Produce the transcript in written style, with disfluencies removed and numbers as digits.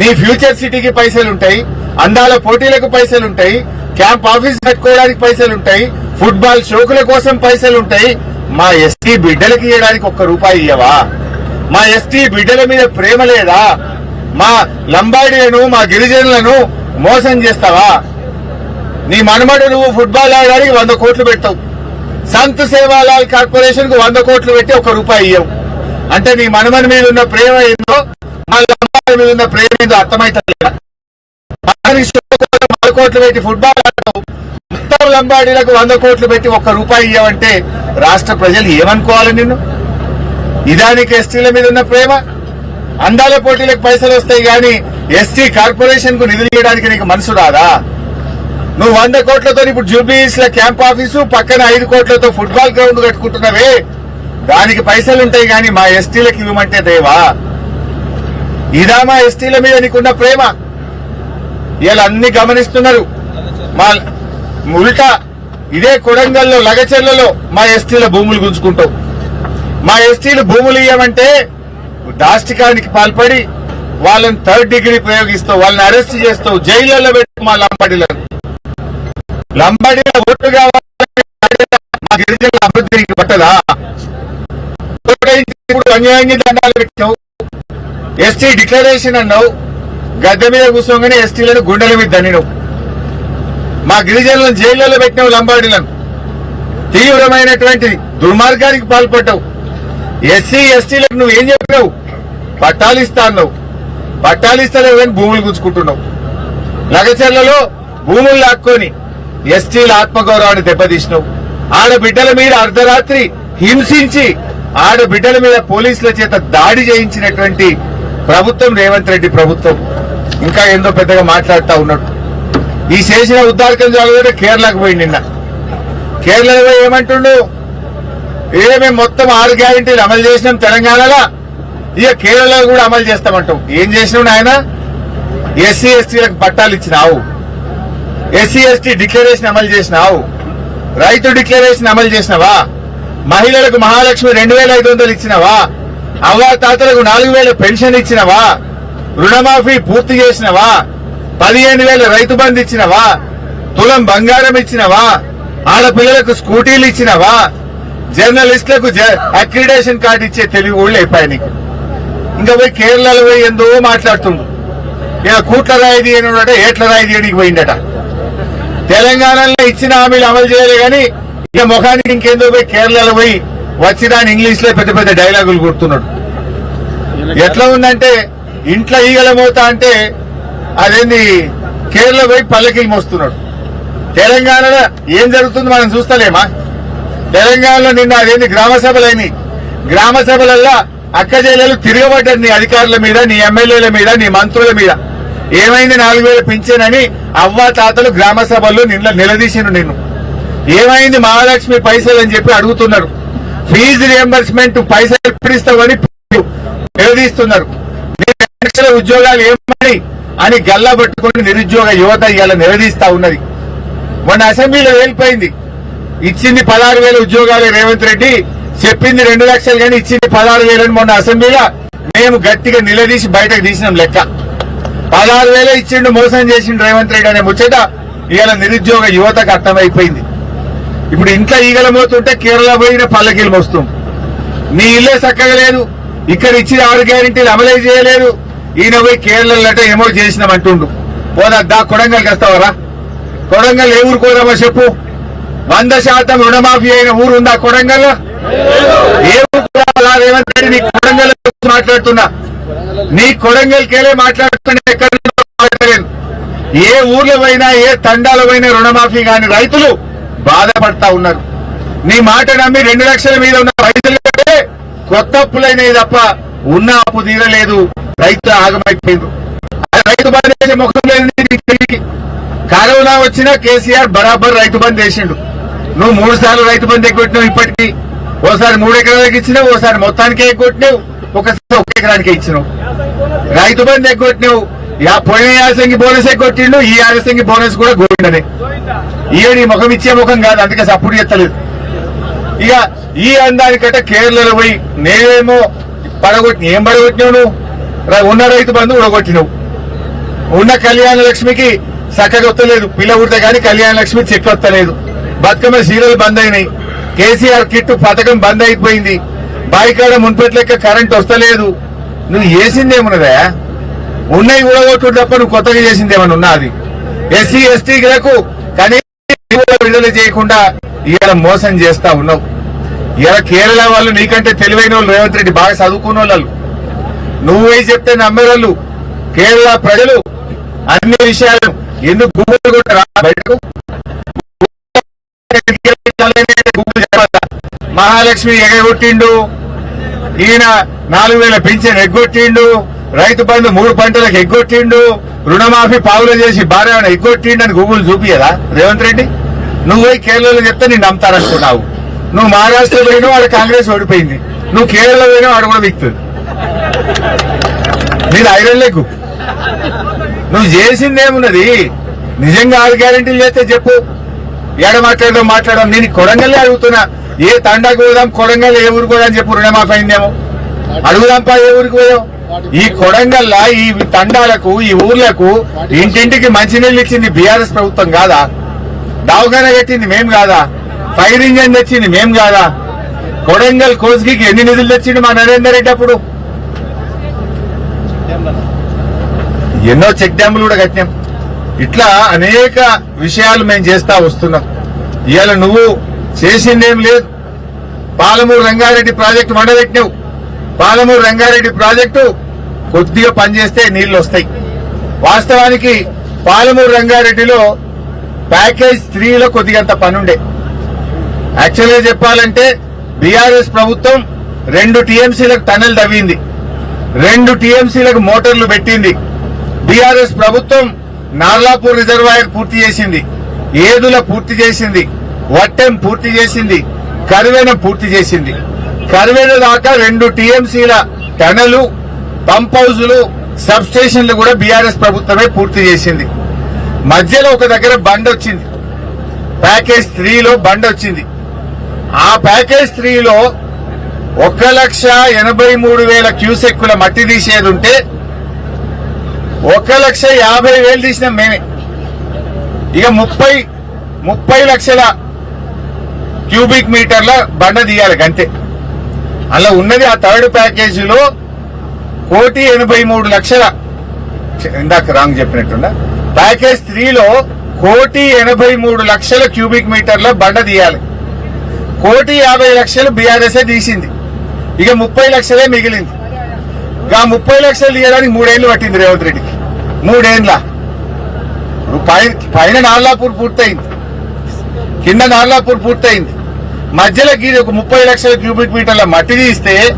నీ ఫ్యూచర్ సిటీకి పైసలుంటాయి, అందాల పోటీలకు పైసలుంటాయి, క్యాంప్ ఆఫీస్ కట్టుకోవడానికి పైసలుంటాయి, ఫుట్బాల్ షోకుల కోసం పైసలుంటాయి. మా ఎస్టీ బిడ్డలకి ఇవ్వడానికి ₹1 ఇయ్యవా? మా ఎస్టీ బిడ్డల మీద ప్రేమ లేదా? మా లంబాడీలను మా గిరిజనులను మోసం చేస్తావా? నీ మనమడు నువ్వు ఫుట్బాల్ ఆడడానికి 100 కోట్లు పెడతావు, సంత్ సేవాలాల్ కార్పొరేషన్ కు 100 కోట్లు పెట్టి ₹1 ఇయ్యవు. అంటే నీ మనమని మీద ఉన్న ప్రేమ ఏందో, మా లంబాడీ మీద ఉన్న ప్రేమ ఏందో అర్థమైతలేదా? 100 కోట్లు పెట్టి ఫుట్బాల్ ఆడతావు, మొత్తం లంబాడీలకు 100 కోట్లు పెట్టి ₹1 ఇయ్యవంటే రాష్ట్ర ప్రజలు ఏమనుకోవాలి నిన్ను? ఇదానికి ఎస్టీల మీద ఉన్న ప్రేమ? అందాల పోటీలకు పైసలు వస్తాయి గాని ఎస్టీ కార్పొరేషన్ కు నిధులు ఇవ్వడానికి నీకు మనసు రాదా? నువ్వు 100 కోట్లతో ఇప్పుడు జూబ్లీహిల్స్ లో క్యాంప్ ఆఫీసు, పక్కన 5 కోట్లతో ఫుట్బాల్ గ్రౌండ్ కట్టుకుంటున్నావే, దానికి పైసలుంటాయి గాని మా ఎస్టీలకు ఇవ్వమంటే దేవా? ఇదా మా ఎస్టీల మీద నీకున్న ప్రేమ? ఇలా అన్ని గమనిస్తున్నారు. మా ఉల్టా ఇదే కొడంగల్లో లగచెర్లలో మా ఎస్టీల భూములు గుంజుకుంటావు. మా ఎస్టీలు భూములు ఇవ్వమంటే దాష్టికానికి పాల్పడి వాళ్ళని 3rd డిగ్రీ ప్రయోగిస్తావు, వాళ్ళని అరెస్ట్ చేస్తావు, జైళ్లలో పెట్టు. మా లంబాడీల ఓట్లు కావాలంటే మా గిరిజనుల అభివృద్ధికి పట్టదా? ఇప్పుడు అన్యాయంగా దండాలు పెట్టావు, ఎస్టీ డిక్లరేషన్ అన్నావు, గద్దె మీద కూర్చోగానే ఎస్టీలను గుండెల మీద దండినవు. మా గిరిజనులను జైళ్లలో పెట్టినావు, లంబాడీలను తీవ్రమైనటువంటి దుర్మార్గానికి పాల్పడ్డావు. ఎస్సీ ఎస్టీలకు నువ్వు ఏం చెప్పినావు? పట్టాలిస్తా అన్నావు, పట్టాలిస్తలేవు కానీ భూములు గుంజుకుంటున్నావు. లగచర్లలో భూములు లాక్కొని ఎస్టీల ఆత్మగౌరవాన్ని దెబ్బతీసినావు. ఆడబిడ్డల మీద అర్ధరాత్రి హింసించి ఆడబిడ్డల మీద పోలీసుల చేత దాడి చేయించినటువంటి ప్రభుత్వం రేవంత్ రెడ్డి ప్రభుత్వం. ఇంకా ఏందో పెద్దగా మాట్లాడుతూ ఉన్నాడు. ఈ చేసిన ఉద్దారకం జరుగుతుంటే కేరళకు పోయి నిన్న కేరళలో పోయి ఏమంటుండు? మేము మొత్తం 6 గ్యారెంటీలు అమలు చేసినాం తెలంగాణలో, ఇక కేరళలో కూడా అమలు చేస్తామంటాం. ఏం చేసినావు నాయన? ఎస్సీ ఎస్టీలకు పట్టాలు ఇచ్చినావు, ఎస్సీ ఎస్టీ డిక్లరేషన్ అమలు చేసినావు, రైతు డిక్లరేషన్ అమలు చేసినావా? మహిళలకు మహాలక్ష్మి 2500 ఇచ్చినావా? అవ్వా తాతలకు 4000 పెన్షన్ ఇచ్చినవా? రుణమాఫీ పూర్తి చేసినవా? 15,000 రైతు బంధు ఇచ్చినవా? తులం బంగారం ఇచ్చినవా? ఆడపిల్లలకు స్కూటీలు ఇచ్చినవా? జర్నలిస్టులకు అక్రిడేషన్ కార్డు ఇచ్చే తెలివి కూడా అయిపోయాయి నీకు. ఇంకా పోయి కేరళలో పోయి ఎందో మాట్లాడుతుండు. ఇక కూట్ల రాయి తీయనుండట, ఏట్ల రాయి తీయడానికి పోయిందట. తెలంగాణలో ఇచ్చిన హామీలు అమలు చేయలే గాని ఇక ముఖానికి ఇంకేందో పోయి కేరళలో పోయి వచ్చిదాని ఇంగ్లీష్ లో పెద్ద పెద్ద డైలాగులు కొడుతున్నాడు. ఎట్లా ఉందంటే ఇంట్లో ఈగల మోత అంటే అదేంది కేరళ పోయి పల్లకిలు మోస్తున్నాడు. తెలంగాణలో ఏం జరుగుతుంది మనం చూస్తలేమా? తెలంగాణలో నిన్న అదేంది గ్రామ సభలైనవి, గ్రామ సభలల్లో అక్కజేలలు తిరగబడ్డారు నీ అధికారుల మీద, నీ ఎమ్మెల్యేల మీద, నీ మంత్రుల మీద. ఏమైంది? 4000 పింఛనని అవ్వా తాతలు గ్రామ సభల్లో నిలదీసిను నిన్ను. ఏమైంది మహాలక్ష్మి పైసలు అని చెప్పి అడుగుతున్నారు. ఫీజు రియంబర్స్మెంట్ పైసలు ఎప్పుడిస్తామని నిలదీస్తున్నారు. 2 లక్షల ఉద్యోగాలు ఏమని అని గల్లా పట్టుకుని నిరుద్యోగ యువత ఇవాళ నిలదీస్తా ఉన్నది. మొన్న అసెంబ్లీలో వెళ్ళిపోయింది. ఇచ్చింది 16,000 ఉద్యోగాలు రేవంత్ రెడ్డి, చెప్పింది 2 లక్షలు కానీ ఇచ్చింది 16,000 అని మొన్న అసెంబ్లీలో మేము గట్టిగా నిలదీసి బయటకు తీసినాం. లెక్క 16,000 ఇచ్చిండు, మోసం చేసిండు రేవంత్ రెడ్డి అనే ముచ్చట ఇవాళ నిరుద్యోగ యువతకు అర్థమైపోయింది. ఇప్పుడు ఇంట్లో ఈగల మోతుంటే కేరళ పోయిన పల్లకీలు మోస్తాం. నీ ఇల్లే చక్కగా లేదు, ఇక్కడ ఇచ్చిన 6 గ్యారెంటీలు అమలే చేయలేదు. ఈయన పోయి కేరళలో ఏమో చేసినామంటుండు. పోదా కొడంగల్కి వస్తావరా? కొడంగల్ ఏ ఊరు కోదామా చెప్పు? 100% రుణమాఫీ అయిన ఊరు ఉందా కొడంగల్లో? ఏ ఊరు రేవంత్ రెడ్డి? నీ కొడంగల్ మాట్లాడుతున్నా, నీ కొడంగల్కేలే మాట్లాడుతున్నా, ఎక్కడ మాట్లాడలేను. ఏ ఊర్లో పోయినా ఏ తండాలో పోయినా రుణమాఫీ కాని రైతులు బాధపడతా ఉన్నారు. నీ మాట నమ్మి 2 లక్షల మీద ఉన్న రైతులు కొత్త అప్పులైనవి తప్ప ఉన్న అప్పు తీరలేదు. రైతు ఆగమైపోయింది. రైతు బంద్ చేసే ముఖం లేదు. కరోనా వచ్చినా కేసీఆర్ బరాబర్ రైతు బంద్ చేసిండు. నువ్వు 3 సార్లు రైతు బంద్ ఎగ్గొట్టినావు. ఇప్పటికీ ఓసారి 3 ఎకరాలకు ఇచ్చినావు, ఓసారి మొత్తానికే ఎగ్గొట్టినావు, ఒకసారి 1 ఎకరానికి ఇచ్చినావు. రైతు బంద్ ఎగ్గొట్టినావు. పోయిన యాసంగి బోనస్ ఎగ్గొట్టిండు, ఈ యాసంగి బోనస్ కూడా గోవిందనే. ఈ ముఖం ఇచ్చే ముఖం కాదు, అందుకే సపోర్ట్ చేస్తలేదు. ఇక ఈ అందానికంటే కేరళలో పోయి నేనేమో ఏం పడగొట్టినావు? నువ్వు ఉన్న రైతు బంధు ఉడగొట్టినావు. ఉన్న కళ్యాణ లక్ష్మికి చక్కగా వస్తలేదు, పిల్ల ఉడితే గానీ కళ్యాణ లక్ష్మి చెక్ వస్తలేదు, బతుకమ్మ సీరియల్ బంద్ అయినాయి, కేసీఆర్ కిట్టు పథకం బంద్ అయిపోయింది, బాయికాడ మున్పెట్ లెక్క కరెంట్ వస్తలేదు. నువ్వు చేసిందేమున్నదా? ఉన్నాయి ఊడగొట్టు తప్ప నువ్వు కొత్తగా చేసిందేమన్నా ఉన్నా? అది ఎస్సీ ఎస్టీలకు కనీసం విడుదల చేయకుండా ఇవాళ మోసం చేస్తా ఉన్నావు. ఇవాళ కేరళ వాళ్ళు నీకంటే తెలివైన వాళ్ళు, రేవంత్ రెడ్డి బాగా చదువుకున్న వాళ్ళు, నువ్వే చెప్తే నమ్మేవాళ్ళు కేరళ ప్రజలు. అన్ని విషయాలు ఎందుకు గూగుల్ కొట్టరా బయటకు? మహాలక్ష్మి ఎగగొట్టిండు, ఈయన 4,000 పింఛన్ ఎగ్గొట్టిండు, రైతు బంధు 3 పంటలకు ఎగ్గొట్టిండు, రుణమాఫీ పావులు చేసి భార్య ఎగ్గొట్టిండు అని గూగుల్ చూపియదా రేవంత్ రెడ్డి? నువ్వు పోయి కేరళలో చెప్తే నేను నమ్ముతారనుకున్నావు. నువ్వు మహారాష్ట్ర పోయినా వాడు కాంగ్రెస్ ఓడిపోయింది, నువ్వు కేరళ పోయినా వాడు కూడా విక్తుంది. నీది ఐరన్ లెగ్గు. నువ్వు చేసిందేమున్నది? నిజంగా 6 గ్యారెంటీలు చేస్తే చెప్పు, ఏడ మాట్లాడడం. నేను కొడంగల్లే అడుగుతున్నా, ఏ తండాకు పోదాం, కొడంగల్ ఏ ఊరికి పోదాం చెప్పు, రుణమాఫీ అయిందేమో అడుగుదాంపా. ఏ ఊరికి పోయావు? ఈ కొడంగల్లా ఈ తండాలకు ఈ ఊర్లకు ఇంటింటికి మంచినీళ్ళు ఇచ్చింది బీఆర్ఎస్ ప్రభుత్వం కాదా? దవాఖానా కట్టింది మేం కాదా? ఫైర్ ఇంజన్ తెచ్చింది మేం కాదా? కొడంగల్ కోస్గికి ఎన్ని నిధులు తెచ్చిండు మా నరేందర్ రెడ్డి అప్పుడు? ఎన్నో చెక్ డ్యాములు కూడా కట్టినాం. ఇట్లా అనేక విషయాలు మేము చేస్తా వస్తున్నాం. ఇవాళ నువ్వు చేసిందేం లేదు. పాలమూరు రంగారెడ్డి ప్రాజెక్టు మండబెట్టినావు. పాలమూరు రంగారెడ్డి ప్రాజెక్టు కొద్దిగా పనిచేస్తే నీళ్లు వస్తాయి. వాస్తవానికి పాలమూరు రంగారెడ్డిలో ప్యాకేజ్ 3లో కొద్దిగంత పనుండే. యాక్చువల్ గా చెప్పాలంటే బీఆర్ఎస్ ప్రభుత్వం 2 టీఎంసీలకు టనల్ తవ్వింది, 2 టీఎంసీలకు మోటార్లు పెట్టింది. బీఆర్ఎస్ ప్రభుత్వం నార్లాపూర్ రిజర్వాయర్ పూర్తి చేసింది, ఏదుల పూర్తి చేసింది, వట్టెం పూర్తి చేసింది, కరువెన పూర్తి చేసింది. కరువెన దాకా 2 టీఎంసీల టనలు, పంప్ హౌజులు, సబ్ స్టేషన్లు కూడా బీఆర్ఎస్ ప్రభుత్వమే పూర్తి చేసింది. మధ్యలో ఒక దగ్గర బండ్ వచ్చింది, ప్యాకేజ్ 3లో బండ్ వచ్చింది. ఆ ప్యాకేజ్ 3లో 1,83,000 క్యూసెక్కుల మట్టి తీసేది ఉంటే 1,50,000 తీసినాం మేమే. ఇక 30 లక్షల క్యూబిక్ మీటర్ల బండ తీయాలి గంతే. అలా ఉన్నది ఆ థర్డ్ ప్యాకేజీలో 1,83,00,000, ఇందాక రాంగ్ చెప్పినట్టున్నా, ప్యాకేజ్ 3లో 1,83,00,000 క్యూబిక్ మీటర్ల బండ తీయాలి. 1,50,00,000 బీఆర్ఎస్ఏ తీసింది. ఇక 30 లక్షలే మిగిలింది. ఇక 30 లక్షలు తీయడానికి 3 ఏళ్లు పట్టింది రేవంత్ రెడ్డికి. 3 ఏళ్ల పైన నార్లాపూర్ పూర్తయింది, కింద నార్లాపూర్ పూర్తయింది, మధ్యలో గీది ఒక 30 లక్షల క్యూబిక్ మీటర్ల మట్టి తీస్తే